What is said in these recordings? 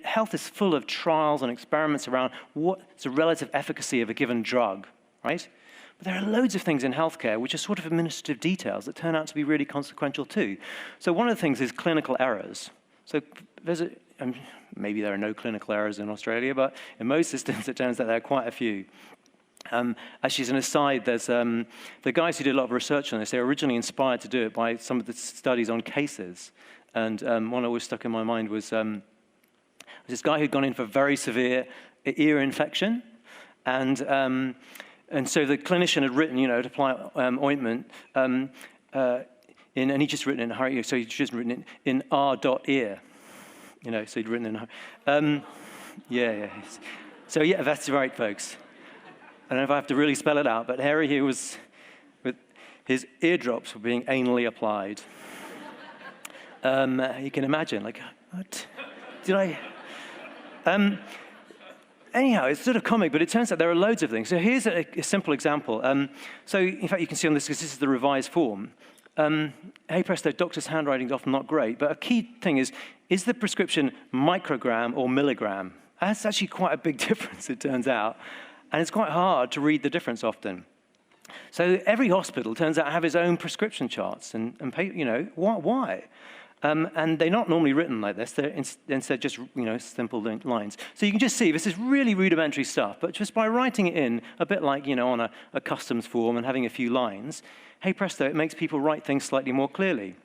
Health is full of trials and experiments around what's the relative efficacy of a given drug, right? But there are loads of things in healthcare which are sort of administrative details that turn out to be really consequential too. So one of the things is clinical errors. So maybe there are no clinical errors in Australia, but in most systems it turns out there are quite a few. Actually, as an aside, there's the guys who did a lot of research on this, they were originally inspired to do it by some of the studies on cases. And one that always stuck in my mind was this guy who'd gone in for very severe ear infection. And so the clinician had written, to apply ointment, and he'd just written it in, so he'd just written it in R.ear. So he'd written in, yeah. So yeah, that's right, folks. I don't know if I have to really spell it out, but Harry here was, with his eardrops were being anally applied. You can imagine, like, what? Did I? Anyhow, it's sort of comic, but it turns out there are loads of things. So here's a simple example. So in fact, you can see on this, because this is the revised form. Hey presto, doctor's handwriting is often not great, but a key thing is the prescription microgram or milligram? That's actually quite a big difference, it turns out. And it's quite hard to read the difference often. So every hospital turns out to have its own prescription charts and pay, why? And they're not normally written like this. They're instead just, simple lines. So you can just see this is really rudimentary stuff, but just by writing it in, a bit like, on a customs form and having a few lines, hey presto, it makes people write things slightly more clearly.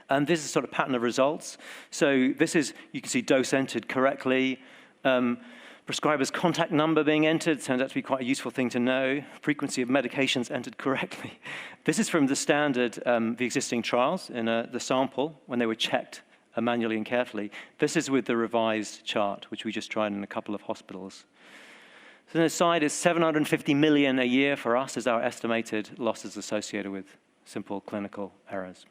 And this is a sort of pattern of results. So this is, you can see dose entered correctly, prescriber's contact number being entered, turns out to be quite a useful thing to know. Frequency of medications entered correctly. This is from the standard, the existing trials in the sample when they were checked manually and carefully. This is with the revised chart, which we just tried in a couple of hospitals. So an aside is 750 million a year for us is our estimated losses associated with simple clinical errors.